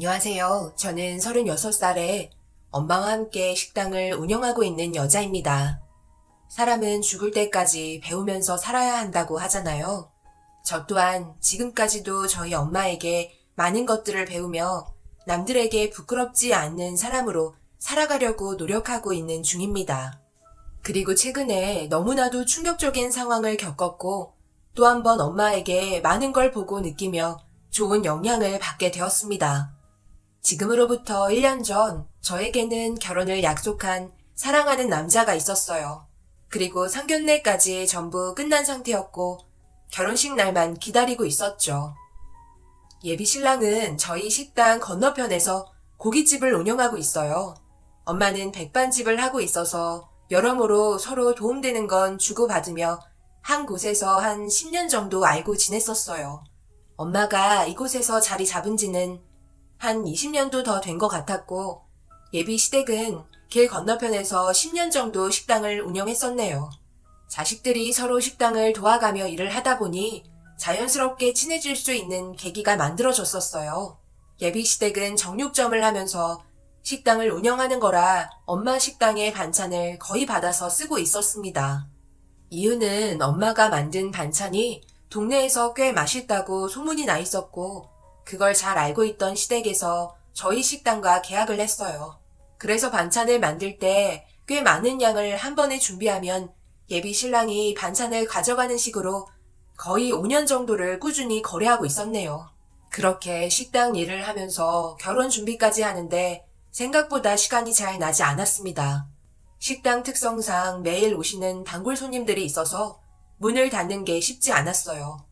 안녕하세요. 저는 36살에 엄마와 함께 식당을 운영하고 있는 여자입니다. 사람은 죽을 때까지 배우면서 살아야 한다고 하잖아요. 저 또한 지금까지도 저희 엄마에게 많은 것들을 배우며 남들에게 부끄럽지 않는 사람으로 살아가려고 노력하고 있는 중입니다. 그리고 최근에 너무나도 충격적인 상황을 겪었고 또 한 번 엄마에게 많은 걸 보고 느끼며 좋은 영향을 받게 되었습니다. 지금으로부터 1년 전 저에게는 결혼을 약속한 사랑하는 남자가 있었어요. 그리고 상견례까지 전부 끝난 상태였고 결혼식 날만 기다리고 있었죠. 예비 신랑은 저희 식당 건너편에서 고깃집을 운영하고 있어요. 엄마는 백반집을 하고 있어서 여러모로 서로 도움되는 건 주고받으며 한 곳에서 한 10년 정도 알고 지냈었어요. 엄마가 이곳에서 자리 잡은 지는 한 20년도 더 된 것 같았고 예비 시댁은 길 건너편에서 10년 정도 식당을 운영했었네요. 자식들이 서로 식당을 도와가며 일을 하다 보니 자연스럽게 친해질 수 있는 계기가 만들어졌었어요. 예비 시댁은 정육점을 하면서 식당을 운영하는 거라 엄마 식당의 반찬을 거의 받아서 쓰고 있었습니다. 이유는 엄마가 만든 반찬이 동네에서 꽤 맛있다고 소문이 나 있었고 그걸 잘 알고 있던 시댁에서 저희 식당과 계약을 했어요. 그래서 반찬을 만들 때 꽤 많은 양을 한 번에 준비하면 예비 신랑이 반찬을 가져가는 식으로 거의 5년 정도를 꾸준히 거래하고 있었네요. 그렇게 식당 일을 하면서 결혼 준비까지 하는데 생각보다 시간이 잘 나지 않았습니다. 식당 특성상 매일 오시는 단골 손님들이 있어서 문을 닫는 게 쉽지 않았어요.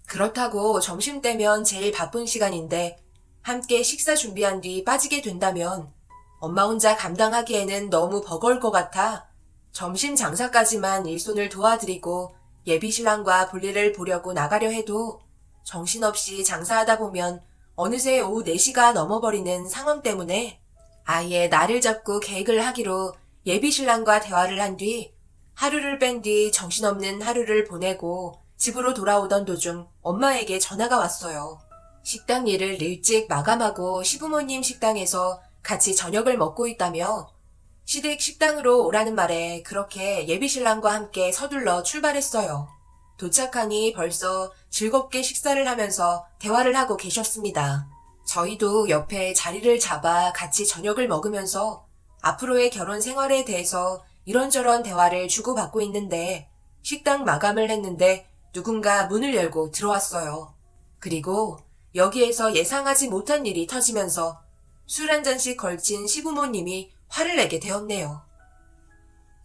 그렇다고 점심때면 제일 바쁜 시간인데 함께 식사 준비한 뒤 빠지게 된다면 엄마 혼자 감당하기에는 너무 버거울 것 같아 점심 장사까지만 일손을 도와드리고 예비 신랑과 볼일을 보려고 나가려 해도 정신없이 장사하다 보면 어느새 오후 4시가 넘어버리는 상황 때문에 아예 날을 잡고 계획을 하기로 예비 신랑과 대화를 한 뒤 하루를 뺀 뒤 정신없는 하루를 보내고 집으로 돌아오던 도중 엄마에게 전화가 왔어요. 식당 일을 일찍 마감하고 시부모님 식당에서 같이 저녁을 먹고 있다며 시댁 식당으로 오라는 말에 그렇게 예비 신랑과 함께 서둘러 출발했어요. 도착하니 벌써 즐겁게 식사를 하면서 대화를 하고 계셨습니다. 저희도 옆에 자리를 잡아 같이 저녁을 먹으면서 앞으로의 결혼 생활에 대해서 이런저런 대화를 주고받고 있는데 식당 마감을 했는데 누군가 문을 열고 들어왔어요. 그리고 여기에서 예상하지 못한 일이 터지면서 술 한 잔씩 걸친 시부모님이 화를 내게 되었네요.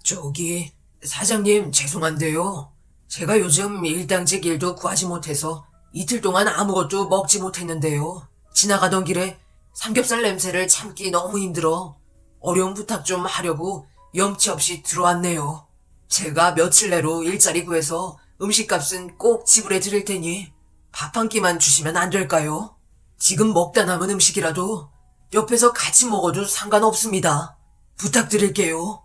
저기, 사장님 죄송한데요. 제가 요즘 일당직 일도 구하지 못해서 이틀 동안 아무것도 먹지 못했는데요. 지나가던 길에 삼겹살 냄새를 참기 너무 힘들어 어려운 부탁 좀 하려고 염치 없이 들어왔네요. 제가 며칠 내로 일자리 구해서 음식값은 꼭 지불해 드릴 테니 밥 한 끼만 주시면 안 될까요? 지금 먹다 남은 음식이라도 옆에서 같이 먹어도 상관없습니다. 부탁드릴게요.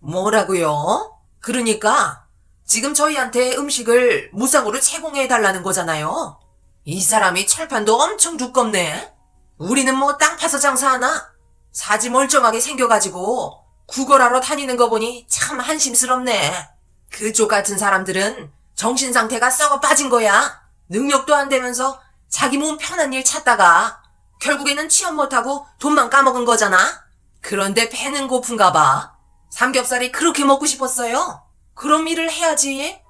뭐라고요? 그러니까 지금 저희한테 음식을 무상으로 제공해 달라는 거잖아요. 이 사람이 철판도 엄청 두껍네. 우리는 뭐 땅 파서 장사하나? 사지 멀쩡하게 생겨가지고 구걸하러 다니는 거 보니 참 한심스럽네. 그쪽 같은 사람들은 정신 상태가 썩어 빠진 거야. 능력도 안 되면서 자기 몸 편한 일 찾다가 결국에는 취업 못하고 돈만 까먹은 거잖아. 그런데 배는 고픈가 봐. 삼겹살이 그렇게 먹고 싶었어요? 그럼 일을 해야지.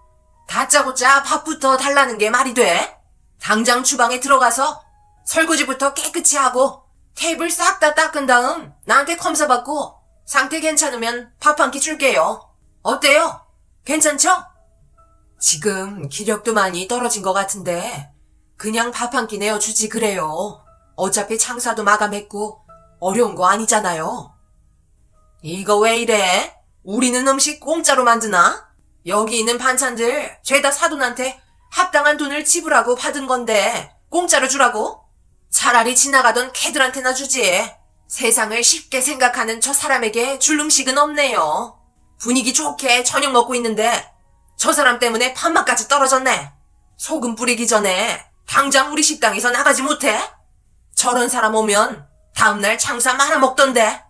다짜고짜 밥부터 달라는 게 말이 돼? 당장 주방에 들어가서 설거지부터 깨끗이 하고 테이블 싹 다 닦은 다음 나한테 검사 받고 상태 괜찮으면 밥 한 끼 줄게요. 어때요? 괜찮죠? 지금 기력도 많이 떨어진 것 같은데 그냥 밥 한 끼 내어주지 그래요. 어차피 장사도 마감했고 어려운 거 아니잖아요. 이거 왜 이래? 우리는 음식 공짜로 만드나? 여기 있는 반찬들 죄다 사돈한테 합당한 돈을 지불하고 받은 건데 공짜로 주라고? 차라리 지나가던 개들한테나 주지. 세상을 쉽게 생각하는 저 사람에게 줄 음식은 없네요. 분위기 좋게 저녁 먹고 있는데 저 사람 때문에 밥맛까지 떨어졌네. 소금 뿌리기 전에 당장 우리 식당에서 나가지 못해? 저런 사람 오면 다음날 장사 말아먹던데.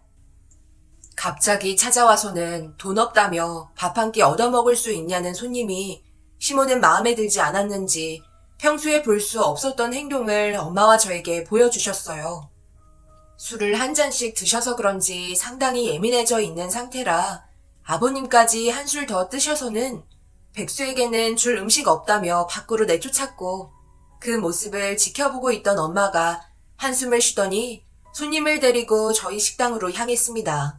갑자기 찾아와서는 돈 없다며 밥 한 끼 얻어먹을 수 있냐는 손님이 시모는 마음에 들지 않았는지 평소에 볼 수 없었던 행동을 엄마와 저에게 보여주셨어요. 술을 한 잔씩 드셔서 그런지 상당히 예민해져 있는 상태라 아버님까지 한술 더 뜨셔서는 백수에게는 줄 음식 없다며 밖으로 내쫓았고 그 모습을 지켜보고 있던 엄마가 한숨을 쉬더니 손님을 데리고 저희 식당으로 향했습니다.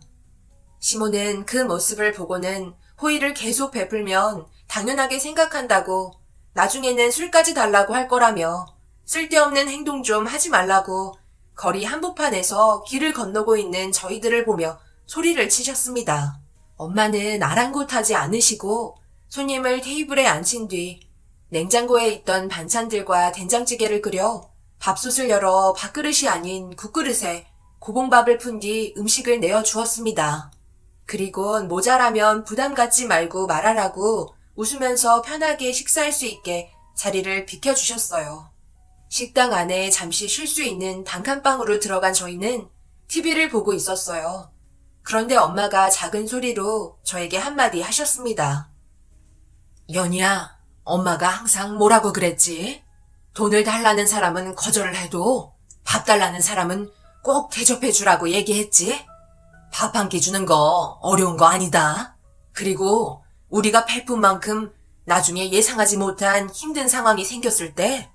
시모는 그 모습을 보고는 호의를 계속 베풀면 당연하게 생각한다고 나중에는 술까지 달라고 할 거라며 쓸데없는 행동 좀 하지 말라고 거리 한복판에서 길을 건너고 있는 저희들을 보며 소리를 치셨습니다. 엄마는 아랑곳하지 않으시고 손님을 테이블에 앉힌 뒤 냉장고에 있던 반찬들과 된장찌개를 끓여 밥솥을 열어 밥그릇이 아닌 국그릇에 고봉밥을 푼 뒤 음식을 내어 주었습니다. 그리곤 모자라면 부담 갖지 말고 말하라고 웃으면서 편하게 식사할 수 있게 자리를 비켜주셨어요. 식당 안에 잠시 쉴 수 있는 단칸방으로 들어간 저희는 TV를 보고 있었어요. 그런데 엄마가 작은 소리로 저에게 한마디 하셨습니다. 연희야, 엄마가 항상 뭐라고 그랬지? 돈을 달라는 사람은 거절을 해도 밥 달라는 사람은 꼭 대접해 주라고 얘기했지? 밥 한 끼 주는 거 어려운 거 아니다. 그리고 우리가 베푼 만큼 나중에 예상하지 못한 힘든 상황이 생겼을 때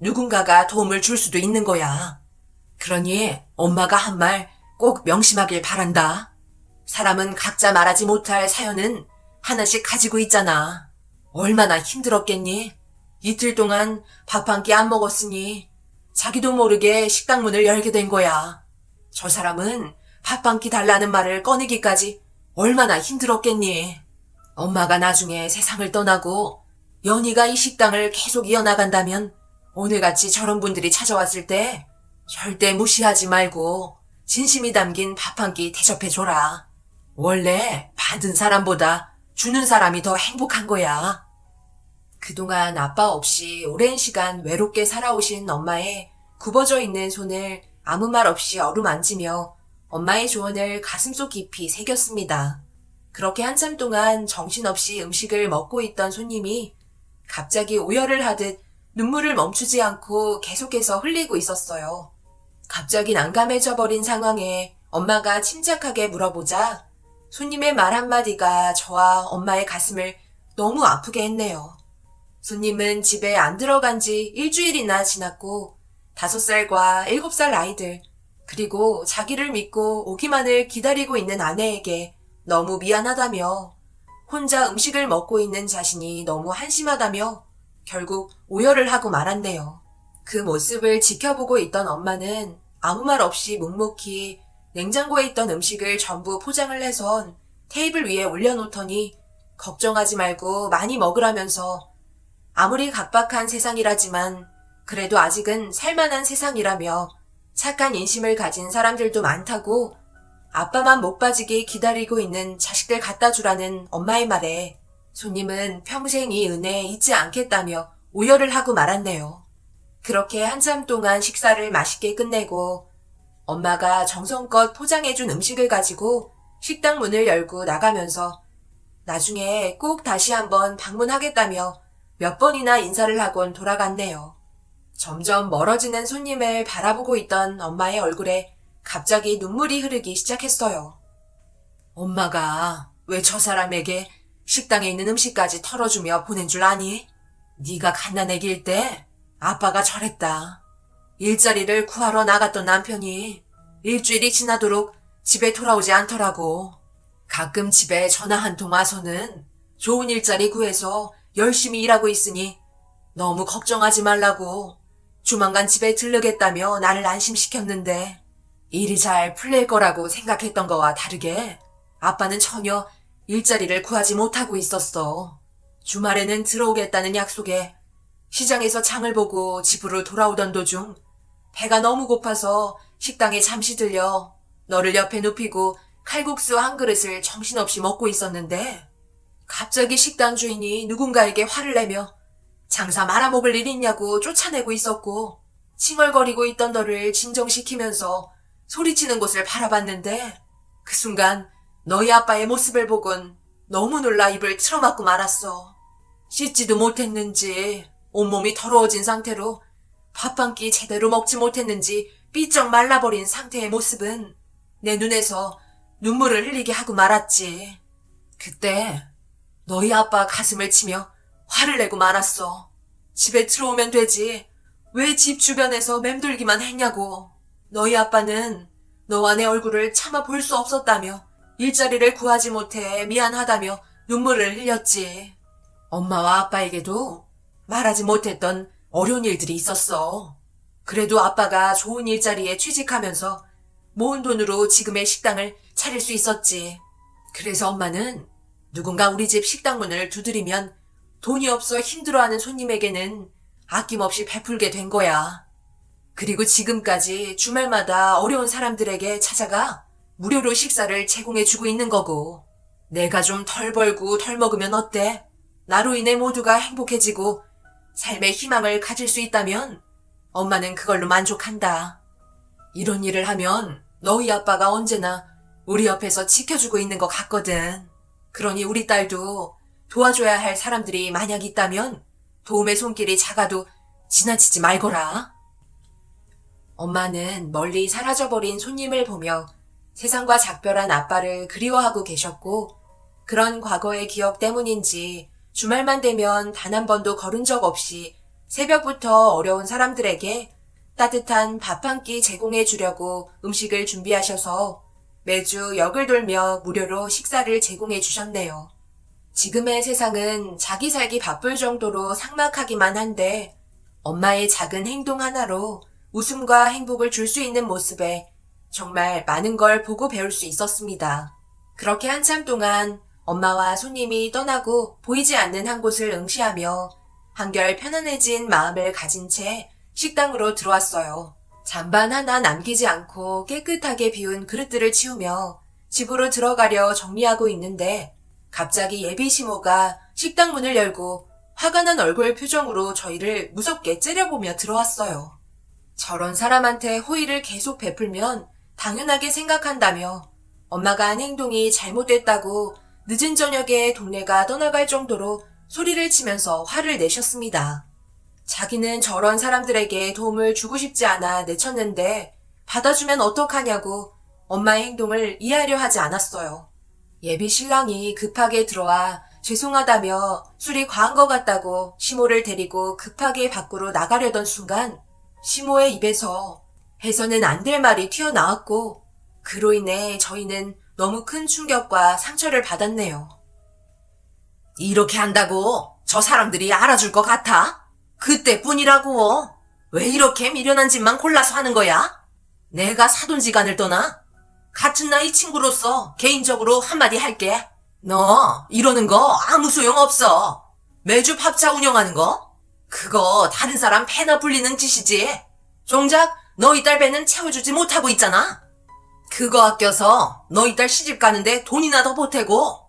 누군가가 도움을 줄 수도 있는 거야. 그러니 엄마가 한 말 꼭 명심하길 바란다. 사람은 각자 말하지 못할 사연은 하나씩 가지고 있잖아. 얼마나 힘들었겠니? 이틀 동안 밥 한 끼 안 먹었으니 자기도 모르게 식당 문을 열게 된 거야. 저 사람은 밥 한 끼 달라는 말을 꺼내기까지 얼마나 힘들었겠니? 엄마가 나중에 세상을 떠나고 연희가 이 식당을 계속 이어나간다면 오늘같이 저런 분들이 찾아왔을 때 절대 무시하지 말고 진심이 담긴 밥 한 끼 대접해줘라. 원래 받은 사람보다 주는 사람이 더 행복한 거야. 그동안 아빠 없이 오랜 시간 외롭게 살아오신 엄마의 굽어져 있는 손을 아무 말 없이 어루만지며 엄마의 조언을 가슴속 깊이 새겼습니다. 그렇게 한참 동안 정신없이 음식을 먹고 있던 손님이 갑자기 오열을 하듯 눈물을 멈추지 않고 계속해서 흘리고 있었어요. 갑자기 난감해져 버린 상황에 엄마가 침착하게 물어보자 손님의 말 한마디가 저와 엄마의 가슴을 너무 아프게 했네요. 손님은 집에 안 들어간 지 일주일이나 지났고 5살과 7살 아이들 그리고 자기를 믿고 오기만을 기다리고 있는 아내에게 너무 미안하다며 혼자 음식을 먹고 있는 자신이 너무 한심하다며 결국 오열을 하고 말았네요. 그 모습을 지켜보고 있던 엄마는 아무 말 없이 묵묵히 냉장고에 있던 음식을 전부 포장을 해선 테이블 위에 올려놓더니 걱정하지 말고 많이 먹으라면서 아무리 각박한 세상이라지만 그래도 아직은 살만한 세상이라며 착한 인심을 가진 사람들도 많다고 아빠만 못 빠지게 기다리고 있는 자식들 갖다 주라는 엄마의 말에 손님은 평생 이 은혜 잊지 않겠다며 오열을 하고 말았네요. 그렇게 한참 동안 식사를 맛있게 끝내고 엄마가 정성껏 포장해준 음식을 가지고 식당 문을 열고 나가면서 나중에 꼭 다시 한번 방문하겠다며 몇 번이나 인사를 하곤 돌아갔네요. 점점 멀어지는 손님을 바라보고 있던 엄마의 얼굴에 갑자기 눈물이 흐르기 시작했어요. 엄마가 왜 저 사람에게 식당에 있는 음식까지 털어주며 보낸 줄 아니? 네가 갓난아기일 때 아빠가 저랬다. 일자리를 구하러 나갔던 남편이 일주일이 지나도록 집에 돌아오지 않더라고. 가끔 집에 전화 한 통 와서는 좋은 일자리 구해서 열심히 일하고 있으니 너무 걱정하지 말라고 조만간 집에 들르겠다며 나를 안심시켰는데 일이 잘 풀릴 거라고 생각했던 거와 다르게 아빠는 전혀 일자리를 구하지 못하고 있었어. 주말에는 들어오겠다는 약속에 시장에서 장을 보고 집으로 돌아오던 도중 배가 너무 고파서 식당에 잠시 들려 너를 옆에 눕히고 칼국수 한 그릇을 정신없이 먹고 있었는데 갑자기 식당 주인이 누군가에게 화를 내며 장사 말아먹을 일 있냐고 쫓아내고 있었고 칭얼거리고 있던 너를 진정시키면서 소리치는 곳을 바라봤는데 그 순간 너희 아빠의 모습을 보곤 너무 놀라 입을 틀어막고 말았어. 씻지도 못했는지 온몸이 더러워진 상태로 밥 한 끼 제대로 먹지 못했는지 삐쩍 말라버린 상태의 모습은 내 눈에서 눈물을 흘리게 하고 말았지. 그때 너희 아빠 가슴을 치며 화를 내고 말았어. 집에 들어오면 되지. 왜 집 주변에서 맴돌기만 했냐고. 너희 아빠는 너와 내 얼굴을 차마 볼 수 없었다며 일자리를 구하지 못해 미안하다며 눈물을 흘렸지. 엄마와 아빠에게도 말하지 못했던 어려운 일들이 있었어. 그래도 아빠가 좋은 일자리에 취직하면서 모은 돈으로 지금의 식당을 차릴 수 있었지. 그래서 엄마는 누군가 우리 집 식당 문을 두드리면 돈이 없어 힘들어하는 손님에게는 아낌없이 베풀게 된 거야. 그리고 지금까지 주말마다 어려운 사람들에게 찾아가 무료로 식사를 제공해주고 있는 거고. 내가 좀 덜 벌고 덜 먹으면 어때? 나로 인해 모두가 행복해지고 삶의 희망을 가질 수 있다면 엄마는 그걸로 만족한다. 이런 일을 하면 너희 아빠가 언제나 우리 옆에서 지켜주고 있는 것 같거든. 그러니 우리 딸도 도와줘야 할 사람들이 만약 있다면 도움의 손길이 작아도 지나치지 말거라. 엄마는 멀리 사라져버린 손님을 보며 세상과 작별한 아빠를 그리워하고 계셨고, 그런 과거의 기억 때문인지 주말만 되면 단 한 번도 걸은 적 없이 새벽부터 어려운 사람들에게 따뜻한 밥 한 끼 제공해 주려고 음식을 준비하셔서 매주 역을 돌며 무료로 식사를 제공해 주셨네요. 지금의 세상은 자기 살기 바쁠 정도로 삭막하기만 한데 엄마의 작은 행동 하나로 웃음과 행복을 줄 수 있는 모습에 정말 많은 걸 보고 배울 수 있었습니다. 그렇게 한참 동안 엄마와 손님이 떠나고 보이지 않는 한 곳을 응시하며 한결 편안해진 마음을 가진 채 식당으로 들어왔어요. 잔반 하나 남기지 않고 깨끗하게 비운 그릇들을 치우며 집으로 들어가려 정리하고 있는데 갑자기 예비 시모가 식당 문을 열고 화가 난 얼굴 표정으로 저희를 무섭게 째려보며 들어왔어요. 저런 사람한테 호의를 계속 베풀면 당연하게 생각한다며 엄마가 한 행동이 잘못됐다고 늦은 저녁에 동네가 떠나갈 정도로 소리를 치면서 화를 내셨습니다. 자기는 저런 사람들에게 도움을 주고 싶지 않아 내쳤는데 받아주면 어떡하냐고 엄마의 행동을 이해하려 하지 않았어요. 예비 신랑이 급하게 들어와 죄송하다며 술이 과한 것 같다고 시모를 데리고 급하게 밖으로 나가려던 순간 시모의 입에서 해서는 안 될 말이 튀어나왔고 그로 인해 저희는 너무 큰 충격과 상처를 받았네요. 이렇게 한다고 저 사람들이 알아줄 것 같아? 그때뿐이라고. 왜 이렇게 미련한 짓만 골라서 하는 거야? 내가 사돈지간을 떠나? 같은 나이 친구로서 개인적으로 한마디 할게. 너 이러는 거 아무 소용없어. 매주 밥차 운영하는 거? 그거 다른 사람 패나 불리는 짓이지. 정작 너희 딸 배는 채워주지 못하고 있잖아. 그거 아껴서 너희 딸 시집 가는데 돈이나 더 보태고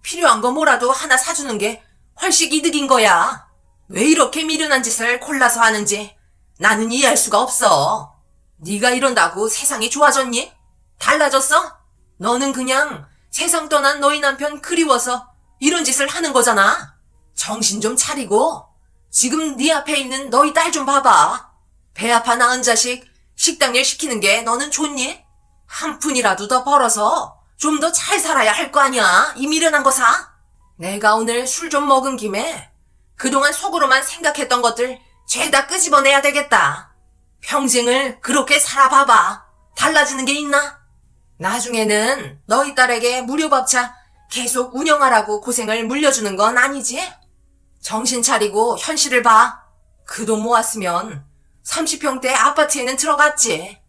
필요한 거 뭐라도 하나 사주는 게 훨씬 이득인 거야. 왜 이렇게 미련한 짓을 골라서 하는지 나는 이해할 수가 없어. 네가 이런다고 세상이 좋아졌니? 달라졌어? 너는 그냥 세상 떠난 너희 남편 그리워서 이런 짓을 하는 거잖아. 정신 좀 차리고 지금 네 앞에 있는 너희 딸 좀 봐봐. 배 아파 낳은 자식 식당 일 시키는 게 너는 좋니? 한 푼이라도 더 벌어서 좀 더 잘 살아야 할 거 아니야. 이 미련한 거 사. 내가 오늘 술 좀 먹은 김에 그동안 속으로만 생각했던 것들 죄다 끄집어내야 되겠다. 평생을 그렇게 살아봐봐. 달라지는 게 있나? 나중에는 너희 딸에게 무료 밥차 계속 운영하라고 고생을 물려주는 건 아니지? 정신 차리고 현실을 봐. 그 돈 모았으면 30평대 아파트에는 들어갔지.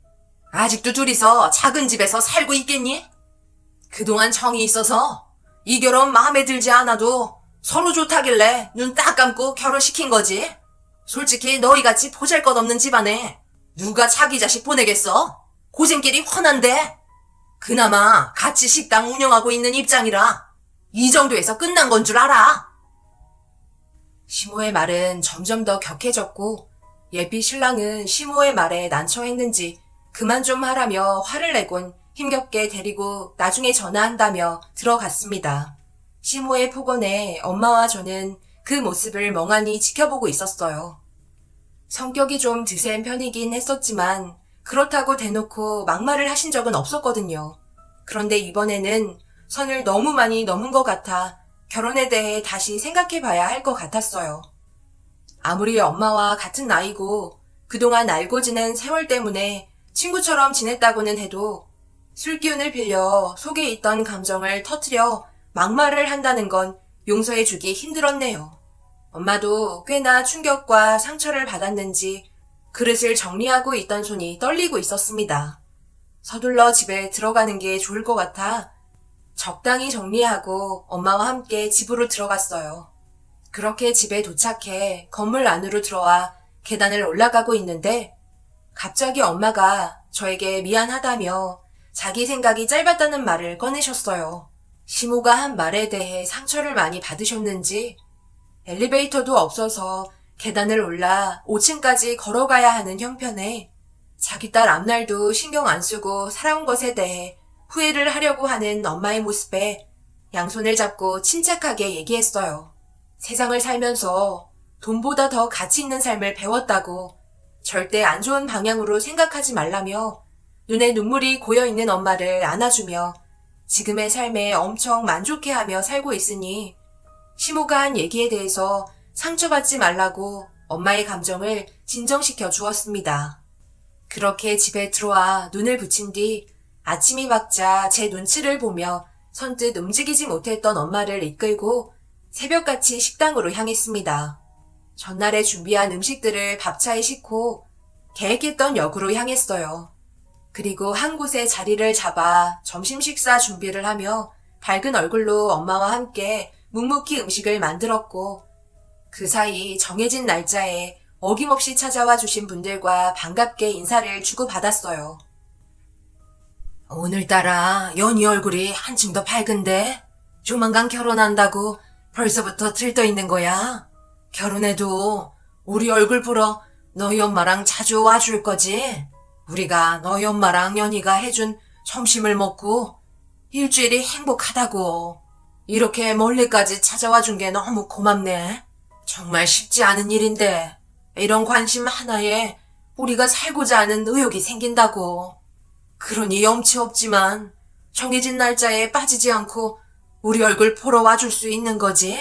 아직도 둘이서 작은 집에서 살고 있겠니? 그동안 정이 있어서 이 결혼 마음에 들지 않아도 서로 좋다길래 눈 딱 감고 결혼시킨 거지. 솔직히 너희같이 보잘것없는 집안에 누가 자기 자식 보내겠어? 고생길이 훤한데. 그나마 같이 식당 운영하고 있는 입장이라 이 정도에서 끝난 건 줄 알아. 시모의 말은 점점 더 격해졌고 예비 신랑은 시모의 말에 난처했는지 그만 좀 하라며 화를 내곤 힘겹게 데리고 나중에 전화한다며 들어갔습니다. 시모의 폭언에 엄마와 저는 그 모습을 멍하니 지켜보고 있었어요. 성격이 좀 드센 편이긴 했었지만 그렇다고 대놓고 막말을 하신 적은 없었거든요. 그런데 이번에는 선을 너무 많이 넘은 것 같아 결혼에 대해 다시 생각해봐야 할 것 같았어요. 아무리 엄마와 같은 나이고 그동안 알고 지낸 세월 때문에 친구처럼 지냈다고는 해도 술기운을 빌려 속에 있던 감정을 터뜨려 막말을 한다는 건 용서해주기 힘들었네요. 엄마도 꽤나 충격과 상처를 받았는지 그릇을 정리하고 있던 손이 떨리고 있었습니다. 서둘러 집에 들어가는 게 좋을 것 같아 적당히 정리하고 엄마와 함께 집으로 들어갔어요. 그렇게 집에 도착해 건물 안으로 들어와 계단을 올라가고 있는데 갑자기 엄마가 저에게 미안하다며 자기 생각이 짧았다는 말을 꺼내셨어요. 시모가 한 말에 대해 상처를 많이 받으셨는지 엘리베이터도 없어서 계단을 올라 5층까지 걸어가야 하는 형편에 자기 딸 앞날도 신경 안 쓰고 살아온 것에 대해 후회를 하려고 하는 엄마의 모습에 양손을 잡고 침착하게 얘기했어요. 세상을 살면서 돈보다 더 가치 있는 삶을 배웠다고 절대 안 좋은 방향으로 생각하지 말라며 눈에 눈물이 고여있는 엄마를 안아주며 지금의 삶에 엄청 만족해하며 살고 있으니 시모가 한 얘기에 대해서 상처받지 말라고 엄마의 감정을 진정시켜 주었습니다. 그렇게 집에 들어와 눈을 붙인 뒤 아침이 밝자 제 눈치를 보며 선뜻 움직이지 못했던 엄마를 이끌고 새벽같이 식당으로 향했습니다. 전날에 준비한 음식들을 밥차에 싣고 계획했던 역으로 향했어요. 그리고 한 곳에 자리를 잡아 점심 식사 준비를 하며 밝은 얼굴로 엄마와 함께 묵묵히 음식을 만들었고 그 사이 정해진 날짜에 어김없이 찾아와 주신 분들과 반갑게 인사를 주고받았어요. 오늘따라 연희 얼굴이 한층 더 밝은데 조만간 결혼한다고 벌써부터 들떠 있는 거야. 결혼해도 우리 얼굴 보러 너희 엄마랑 자주 와줄 거지? 우리가 너희 엄마랑 연희가 해준 점심을 먹고 일주일이 행복하다고. 이렇게 멀리까지 찾아와 준 게 너무 고맙네. 정말 쉽지 않은 일인데 이런 관심 하나에 우리가 살고자 하는 의욕이 생긴다고. 그러니 염치 없지만 정해진 날짜에 빠지지 않고 우리 얼굴 보러 와줄 수 있는 거지.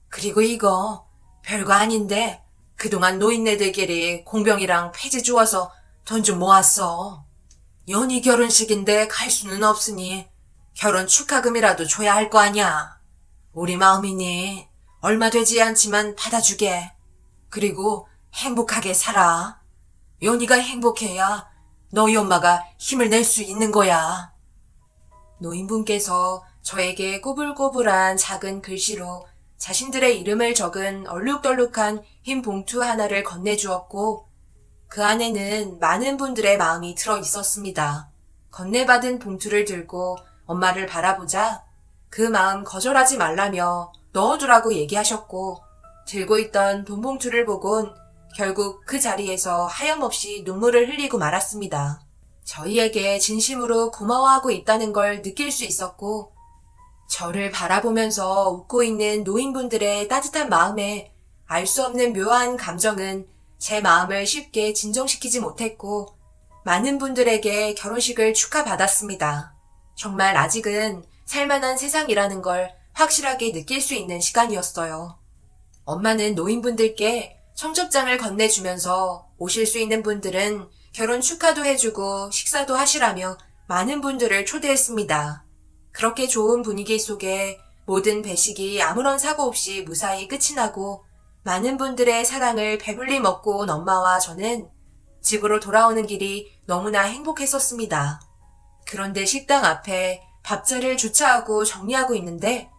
그리고 이거 별거 아닌데 그동안 노인네들끼리 공병이랑 폐지 주어서 돈 좀 모았어. 연희 결혼식인데 갈 수는 없으니 결혼 축하금이라도 줘야 할 거 아냐. 우리 마음이니 얼마 되지 않지만 받아주게. 그리고 행복하게 살아. 연희가 행복해야 너희 엄마가 힘을 낼 수 있는 거야. 노인분께서 저에게 꼬불꼬불한 작은 글씨로 자신들의 이름을 적은 얼룩덜룩한 흰 봉투 하나를 건네주었고 그 안에는 많은 분들의 마음이 들어 있었습니다. 건네받은 봉투를 들고 엄마를 바라보자 그 마음 거절하지 말라며 넣어두라고 얘기하셨고 들고 있던 돈 봉투를 보곤 결국 그 자리에서 하염없이 눈물을 흘리고 말았습니다. 저희에게 진심으로 고마워하고 있다는 걸 느낄 수 있었고 저를 바라보면서 웃고 있는 노인분들의 따뜻한 마음에 알 수 없는 묘한 감정은 제 마음을 쉽게 진정시키지 못했고 많은 분들에게 결혼식을 축하받았습니다. 정말 아직은 살만한 세상이라는 걸 확실하게 느낄 수 있는 시간이었어요. 엄마는 노인분들께 청첩장을 건네주면서 오실 수 있는 분들은 결혼 축하도 해주고 식사도 하시라며 많은 분들을 초대했습니다. 그렇게 좋은 분위기 속에 모든 배식이 아무런 사고 없이 무사히 끝이 나고 많은 분들의 사랑을 배불리 먹고 온 엄마와 저는 집으로 돌아오는 길이 너무나 행복했었습니다. 그런데 식당 앞에 밥차를 주차하고 정리하고 있는데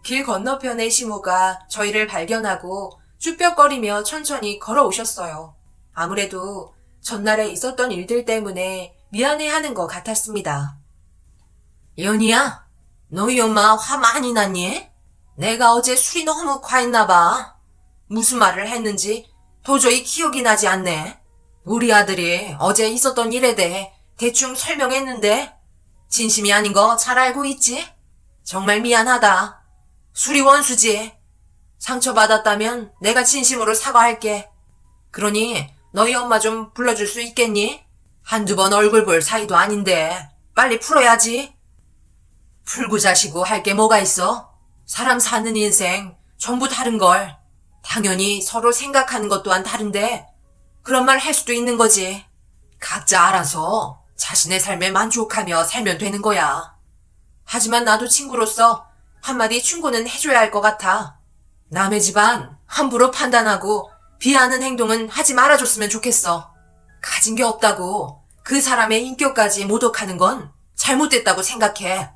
길 건너편의 시모가 저희를 발견하고 쭈뼛거리며 천천히 걸어오셨어요. 아무래도 전날에 있었던 일들 때문에 미안해하는 것 같았습니다. 연희야, 너희 엄마 화 많이 났니? 내가 어제 술이 너무 과했나 봐. 무슨 말을 했는지 도저히 기억이 나지 않네. 우리 아들이 어제 있었던 일에 대해 대충 설명했는데 진심이 아닌 거 잘 알고 있지? 정말 미안하다. 술이 원수지. 상처받았다면 내가 진심으로 사과할게. 그러니 너희 엄마 좀 불러줄 수 있겠니? 한두 번 얼굴 볼 사이도 아닌데 빨리 풀어야지. 풀고 자시고 할 게 뭐가 있어? 사람 사는 인생 전부 다른걸. 당연히 서로 생각하는 것 또한 다른데 그런 말 할 수도 있는 거지. 각자 알아서 자신의 삶에 만족하며 살면 되는 거야. 하지만 나도 친구로서 한마디 충고는 해줘야 할 것 같아. 남의 집안 함부로 판단하고 비하하는 행동은 하지 말아줬으면 좋겠어. 가진 게 없다고 그 사람의 인격까지 모독하는 건 잘못됐다고 생각해.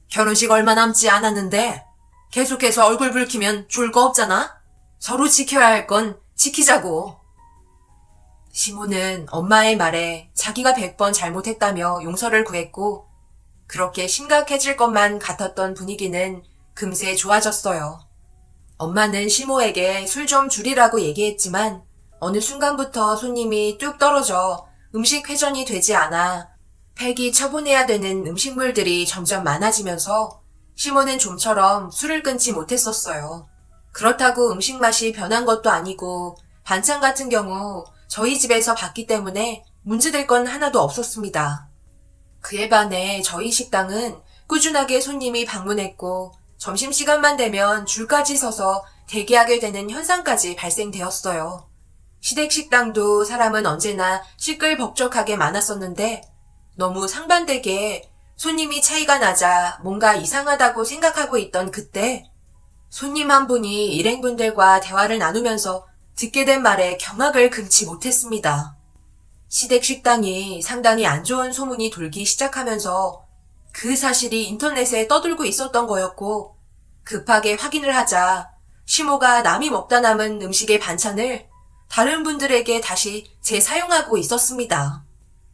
결혼식 얼마 남지 않았는데 계속해서 얼굴 붉히면 좋을 거 없잖아? 서로 지켜야 할 건 지키자고. 시모는 엄마의 말에 자기가 100번 잘못했다며 용서를 구했고 그렇게 심각해질 것만 같았던 분위기는 금세 좋아졌어요. 엄마는 시모에게 술 좀 줄이라고 얘기했지만 어느 순간부터 손님이 뚝 떨어져 음식 회전이 되지 않아 폐기 처분해야 되는 음식물들이 점점 많아지면서 시모는 좀처럼 술을 끊지 못했었어요. 그렇다고 음식 맛이 변한 것도 아니고 반찬 같은 경우 저희 집에서 봤기 때문에 문제될 건 하나도 없었습니다. 그에 반해 저희 식당은 꾸준하게 손님이 방문했고 점심시간만 되면 줄까지 서서 대기하게 되는 현상까지 발생되었어요. 시댁식당도 사람은 언제나 시끌벅적하게 많았었는데 너무 상반되게 손님이 차이가 나자 뭔가 이상하다고 생각하고 있던 그때 손님 한 분이 일행분들과 대화를 나누면서 듣게 된 말에 경악을 금치 못했습니다. 시댁 식당이 상당히 안 좋은 소문이 돌기 시작하면서 그 사실이 인터넷에 떠돌고 있었던 거였고 급하게 확인을 하자 시모가 남이 먹다 남은 음식의 반찬을 다른 분들에게 다시 재사용하고 있었습니다.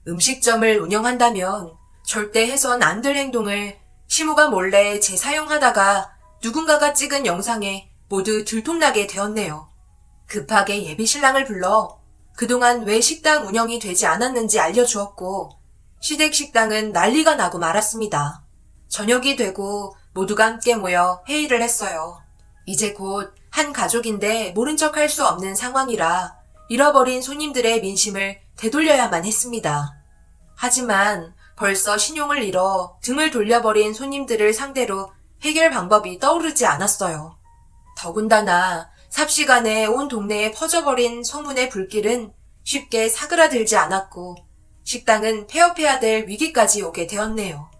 음식점을 운영한다면 절대 해선 안 될 행동을 시모가 몰래 재사용하다가 누군가가 찍은 영상에 모두 들통나게 되었네요. 급하게 예비신랑을 불러 그동안 왜 식당 운영이 되지 않았는지 알려주었고 시댁 식당은 난리가 나고 말았습니다. 저녁이 되고 모두가 함께 모여 회의를 했어요. 이제 곧 한 가족인데 모른 척 할 수 없는 상황이라 잃어버린 손님들의 민심을 되돌려야만 했습니다. 하지만 벌써 신용을 잃어 등을 돌려버린 손님들을 상대로 해결 방법이 떠오르지 않았어요. 더군다나 삽시간에 온 동네에 퍼져버린 소문의 불길은 쉽게 사그라들지 않았고 식당은 폐업해야 될 위기까지 오게 되었네요.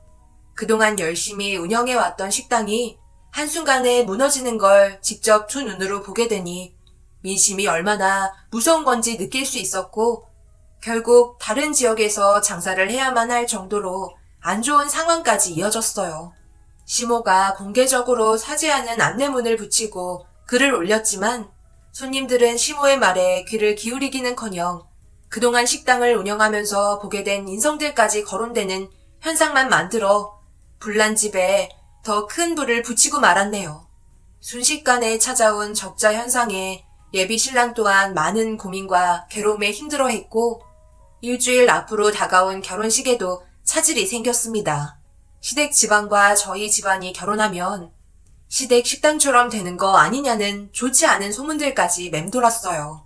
그동안 열심히 운영해왔던 식당이 한순간에 무너지는 걸 직접 두 눈으로 보게 되니 민심이 얼마나 무서운 건지 느낄 수 있었고 결국 다른 지역에서 장사를 해야만 할 정도로 안 좋은 상황까지 이어졌어요. 시모가 공개적으로 사죄하는 안내문을 붙이고 글을 올렸지만 손님들은 시모의 말에 귀를 기울이기는커녕 그동안 식당을 운영하면서 보게 된 인성들까지 거론되는 현상만 만들어 불난 집에 더 큰 불을 붙이고 말았네요. 순식간에 찾아온 적자 현상에 예비 신랑 또한 많은 고민과 괴로움에 힘들어했고 일주일 앞으로 다가온 결혼식에도 차질이 생겼습니다. 시댁 집안과 저희 집안이 결혼하면 시댁 식당처럼 되는 거 아니냐는 좋지 않은 소문들까지 맴돌았어요.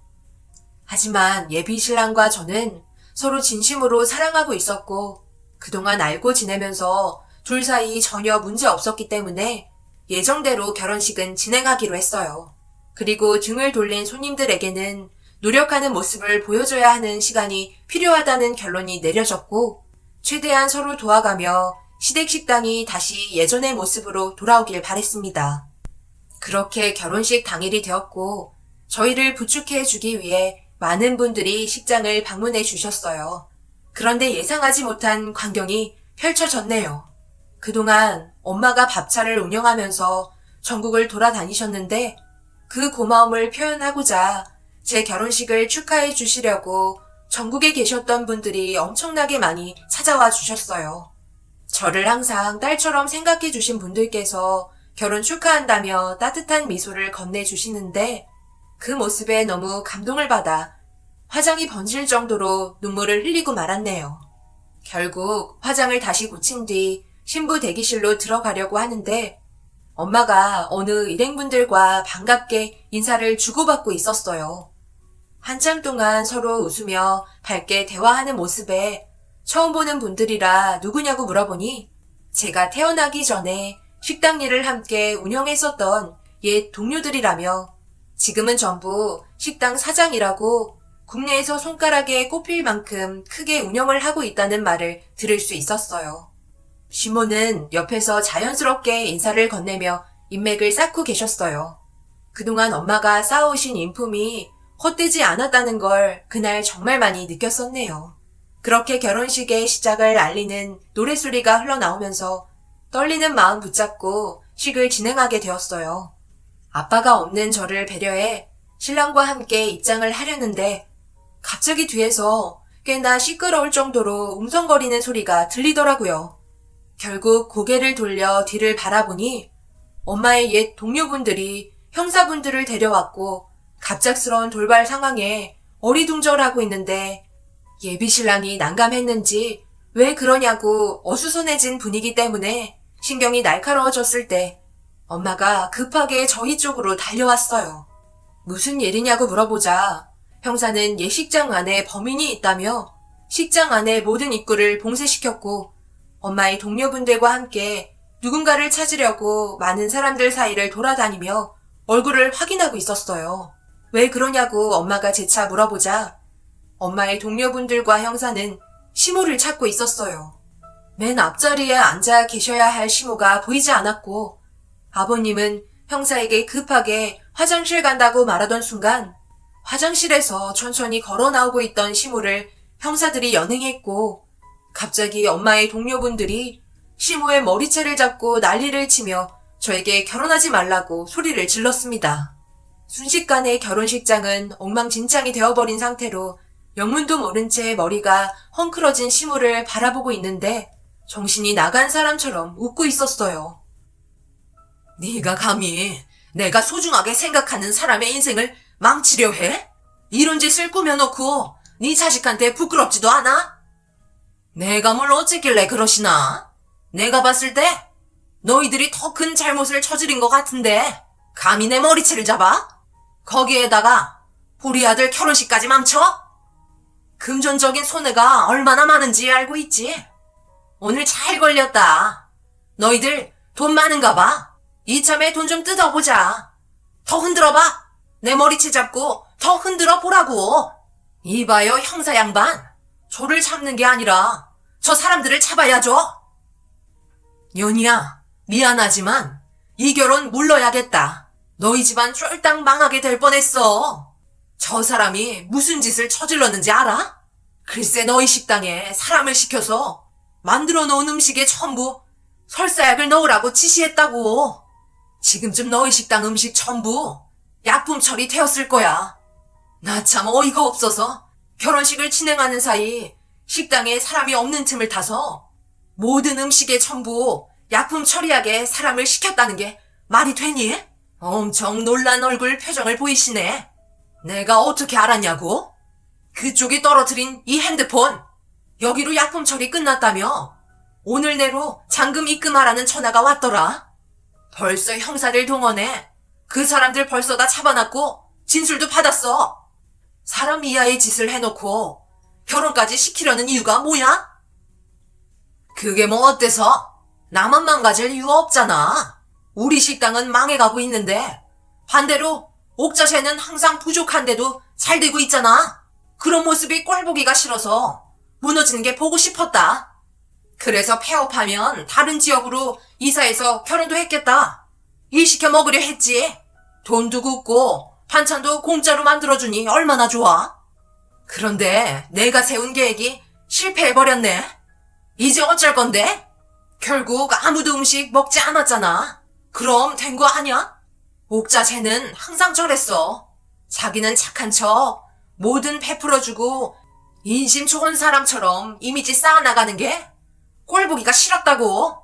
하지만 예비 신랑과 저는 서로 진심으로 사랑하고 있었고 그동안 알고 지내면서 둘 사이 전혀 문제 없었기 때문에 예정대로 결혼식은 진행하기로 했어요. 그리고 등을 돌린 손님들에게는 노력하는 모습을 보여줘야 하는 시간이 필요하다는 결론이 내려졌고 최대한 서로 도와가며 시댁 식당이 다시 예전의 모습으로 돌아오길 바랬습니다. 그렇게 결혼식 당일이 되었고 저희를 부축해 주기 위해 많은 분들이 식장을 방문해 주셨어요. 그런데 예상하지 못한 광경이 펼쳐졌네요. 그동안 엄마가 밥차를 운영하면서 전국을 돌아다니셨는데 그 고마움을 표현하고자 제 결혼식을 축하해 주시려고 전국에 계셨던 분들이 엄청나게 많이 찾아와 주셨어요. 저를 항상 딸처럼 생각해 주신 분들께서 결혼 축하한다며 따뜻한 미소를 건네주시는데 그 모습에 너무 감동을 받아 화장이 번질 정도로 눈물을 흘리고 말았네요. 결국 화장을 다시 고친 뒤 신부 대기실로 들어가려고 하는데 엄마가 어느 일행분들과 반갑게 인사를 주고받고 있었어요. 한참 동안 서로 웃으며 밝게 대화하는 모습에 처음 보는 분들이라 누구냐고 물어보니 제가 태어나기 전에 식당 일을 함께 운영했었던 옛 동료들이라며 지금은 전부 식당 사장이라고 국내에서 손가락에 꼽힐 만큼 크게 운영을 하고 있다는 말을 들을 수 있었어요. 시모는 옆에서 자연스럽게 인사를 건네며 인맥을 쌓고 계셨어요. 그동안 엄마가 쌓아오신 인품이 헛되지 않았다는 걸 그날 정말 많이 느꼈었네요. 그렇게 결혼식의 시작을 알리는 노랫소리가 흘러나오면서 떨리는 마음 붙잡고 식을 진행하게 되었어요. 아빠가 없는 저를 배려해 신랑과 함께 입장을 하려는데 갑자기 뒤에서 꽤나 시끄러울 정도로 웅성거리는 소리가 들리더라고요. 결국 고개를 돌려 뒤를 바라보니 엄마의 옛 동료분들이 형사분들을 데려왔고 갑작스러운 돌발 상황에 어리둥절하고 있는데 예비신랑이 난감했는지 왜 그러냐고 어수선해진 분위기 때문에 신경이 날카로워졌을 때 엄마가 급하게 저희 쪽으로 달려왔어요. 무슨 일이냐고 물어보자 형사는 예식장 안에 범인이 있다며 식장 안의 모든 입구를 봉쇄시켰고 엄마의 동료분들과 함께 누군가를 찾으려고 많은 사람들 사이를 돌아다니며 얼굴을 확인하고 있었어요. 왜 그러냐고 엄마가 재차 물어보자 엄마의 동료분들과 형사는 시모를 찾고 있었어요. 맨 앞자리에 앉아 계셔야 할 시모가 보이지 않았고 아버님은 형사에게 급하게 화장실 간다고 말하던 순간 화장실에서 천천히 걸어 나오고 있던 시모를 형사들이 연행했고 갑자기 엄마의 동료분들이 시모의 머리채를 잡고 난리를 치며 저에게 결혼하지 말라고 소리를 질렀습니다. 순식간에 결혼식장은 엉망진창이 되어버린 상태로 영문도 모른 채 머리가 헝클어진 시모를 바라보고 있는데 정신이 나간 사람처럼 웃고 있었어요. 네가 감히 내가 소중하게 생각하는 사람의 인생을 망치려 해? 이런 짓을 꾸며놓고 네 자식한테 부끄럽지도 않아? 내가 뭘 어쨌길래 그러시나? 내가 봤을 때 너희들이 더 큰 잘못을 저지른 것 같은데 감히 내 머리채를 잡아? 거기에다가 우리 아들 결혼식까지 망쳐? 금전적인 손해가 얼마나 많은지 알고 있지? 오늘 잘 걸렸다. 너희들 돈 많은가 봐. 이참에 돈 좀 뜯어보자. 더 흔들어봐. 내 머리채 잡고 더 흔들어 보라고. 이봐요 형사 양반. 저를 잡는 게 아니라 저 사람들을 잡아야죠. 연희야 미안하지만 이 결혼 물러야겠다. 너희 집안 쫄딱 망하게 될 뻔했어. 저 사람이 무슨 짓을 저질렀는지 알아? 글쎄 너희 식당에 사람을 시켜서 만들어 놓은 음식에 전부 설사약을 넣으라고 지시했다고. 지금쯤 너희 식당 음식 전부 약품 처리되었을 거야. 나 참 어이가 없어서 결혼식을 진행하는 사이 식당에 사람이 없는 틈을 타서 모든 음식에 전부 약품 처리하게 사람을 시켰다는 게 말이 되니? 엄청 놀란 얼굴 표정을 보이시네. 내가 어떻게 알았냐고? 그쪽이 떨어뜨린 이 핸드폰 여기로 약품 처리 끝났다며 오늘 내로 잔금 입금하라는 전화가 왔더라. 벌써 형사를 동원해 그 사람들 벌써 다 잡아놨고 진술도 받았어. 사람 이하의 짓을 해놓고 결혼까지 시키려는 이유가 뭐야? 그게 뭐 어때서? 나만 망가질 이유가 없잖아. 우리 식당은 망해가고 있는데 반대로 옥자새는 항상 부족한데도 잘 되고 있잖아. 그런 모습이 꼴보기가 싫어서 무너지는 게 보고 싶었다. 그래서 폐업하면 다른 지역으로 이사해서 결혼도 했겠다. 일 시켜 먹으려 했지. 돈도 굽고 반찬도 공짜로 만들어주니 얼마나 좋아. 그런데 내가 세운 계획이 실패해버렸네. 이제 어쩔 건데? 결국 아무도 음식 먹지 않았잖아. 그럼 된 거 아냐? 옥자새는 항상 저랬어. 자기는 착한 척 뭐든 베풀어주고 인심 좋은 사람처럼 이미지 쌓아나가는 게 꼴보기가 싫었다고.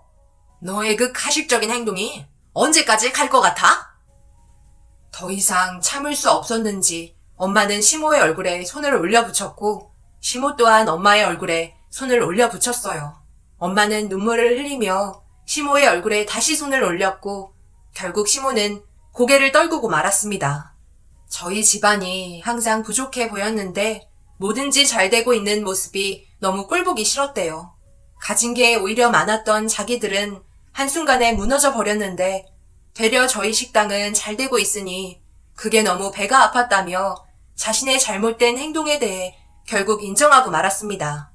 너의 그 가식적인 행동이 언제까지 갈 것 같아? 더 이상 참을 수 없었는지 엄마는 시모의 얼굴에 손을 올려붙였고 시모 또한 엄마의 얼굴에 손을 올려붙였어요. 엄마는 눈물을 흘리며 시모의 얼굴에 다시 손을 올렸고 결국 시모는 고개를 떨구고 말았습니다. 저희 집안이 항상 부족해 보였는데 뭐든지 잘 되고 있는 모습이 너무 꼴보기 싫었대요. 가진 게 오히려 많았던 자기들은 한순간에 무너져 버렸는데 되려 저희 식당은 잘 되고 있으니 그게 너무 배가 아팠다며 자신의 잘못된 행동에 대해 결국 인정하고 말았습니다.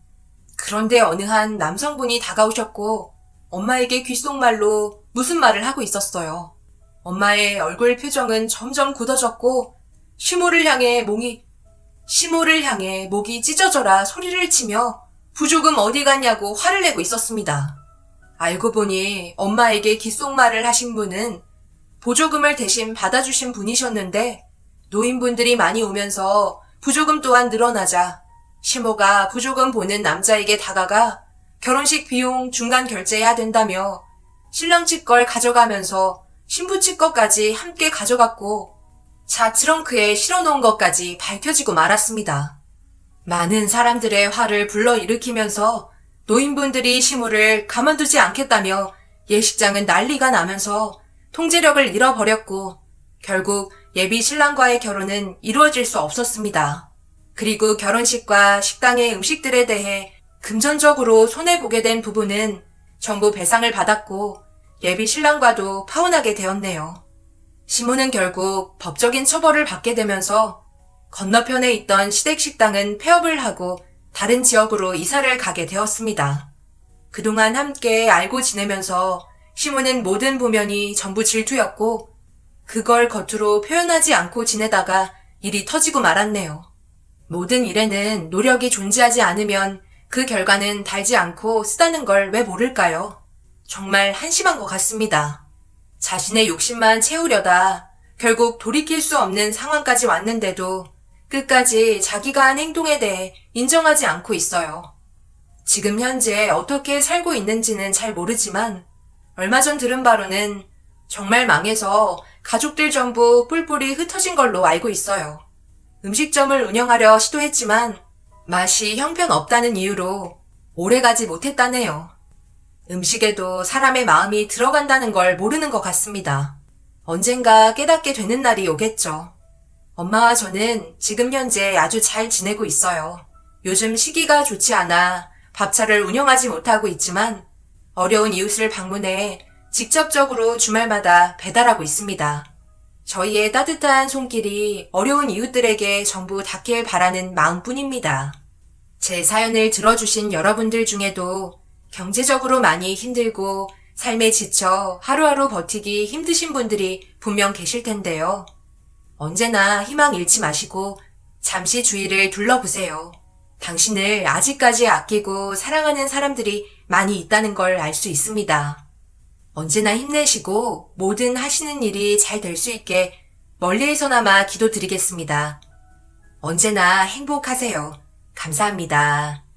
그런데 어느 한 남성분이 다가오셨고 엄마에게 귓속말로 무슨 말을 하고 있었어요. 엄마의 얼굴 표정은 점점 굳어졌고 시모를 향해 목이 찢어져라 소리를 치며 부조금 어디 갔냐고 화를 내고 있었습니다. 알고 보니 엄마에게 귓속말을 하신 분은 보조금을 대신 받아주신 분이셨는데 노인분들이 많이 오면서 부조금 또한 늘어나자 시모가 부조금 보는 남자에게 다가가 결혼식 비용 중간 결제해야 된다며 신랑 집 걸 가져가면서 신부 집 것까지 함께 가져갔고 차 트렁크에 실어놓은 것까지 밝혀지고 말았습니다. 많은 사람들의 화를 불러일으키면서 노인분들이 시모를 가만두지 않겠다며 예식장은 난리가 나면서 통제력을 잃어버렸고 결국 예비 신랑과의 결혼은 이루어질 수 없었습니다. 그리고 결혼식과 식당의 음식들에 대해 금전적으로 손해보게 된 부부는 전부 배상을 받았고 예비 신랑과도 파혼하게 되었네요. 시모는 결국 법적인 처벌을 받게 되면서 건너편에 있던 시댁 식당은 폐업을 하고 다른 지역으로 이사를 가게 되었습니다. 그동안 함께 알고 지내면서 시모는 모든 부면이 전부 질투였고 그걸 겉으로 표현하지 않고 지내다가 일이 터지고 말았네요. 모든 일에는 노력이 존재하지 않으면 그 결과는 달지 않고 쓰다는 걸 왜 모를까요? 정말 한심한 것 같습니다. 자신의 욕심만 채우려다 결국 돌이킬 수 없는 상황까지 왔는데도 끝까지 자기가 한 행동에 대해 인정하지 않고 있어요. 지금 현재 어떻게 살고 있는지는 잘 모르지만 얼마 전 들은 바로는 정말 망해서 가족들 전부 뿔뿔이 흩어진 걸로 알고 있어요. 음식점을 운영하려 시도했지만 맛이 형편없다는 이유로 오래가지 못했다네요. 음식에도 사람의 마음이 들어간다는 걸 모르는 것 같습니다. 언젠가 깨닫게 되는 날이 오겠죠. 엄마와 저는 지금 현재 아주 잘 지내고 있어요. 요즘 시기가 좋지 않아 밥차를 운영하지 못하고 있지만 어려운 이웃을 방문해 직접적으로 주말마다 배달하고 있습니다. 저희의 따뜻한 손길이 어려운 이웃들에게 전부 닿길 바라는 마음뿐입니다. 제 사연을 들어주신 여러분들 중에도 경제적으로 많이 힘들고 삶에 지쳐 하루하루 버티기 힘드신 분들이 분명 계실 텐데요. 언제나 희망 잃지 마시고 잠시 주위를 둘러보세요. 당신을 아직까지 아끼고 사랑하는 사람들이 많이 있다는 걸 알 수 있습니다. 언제나 힘내시고 모든 하시는 일이 잘 될 수 있게 멀리에서나마 기도드리겠습니다. 언제나 행복하세요. 감사합니다.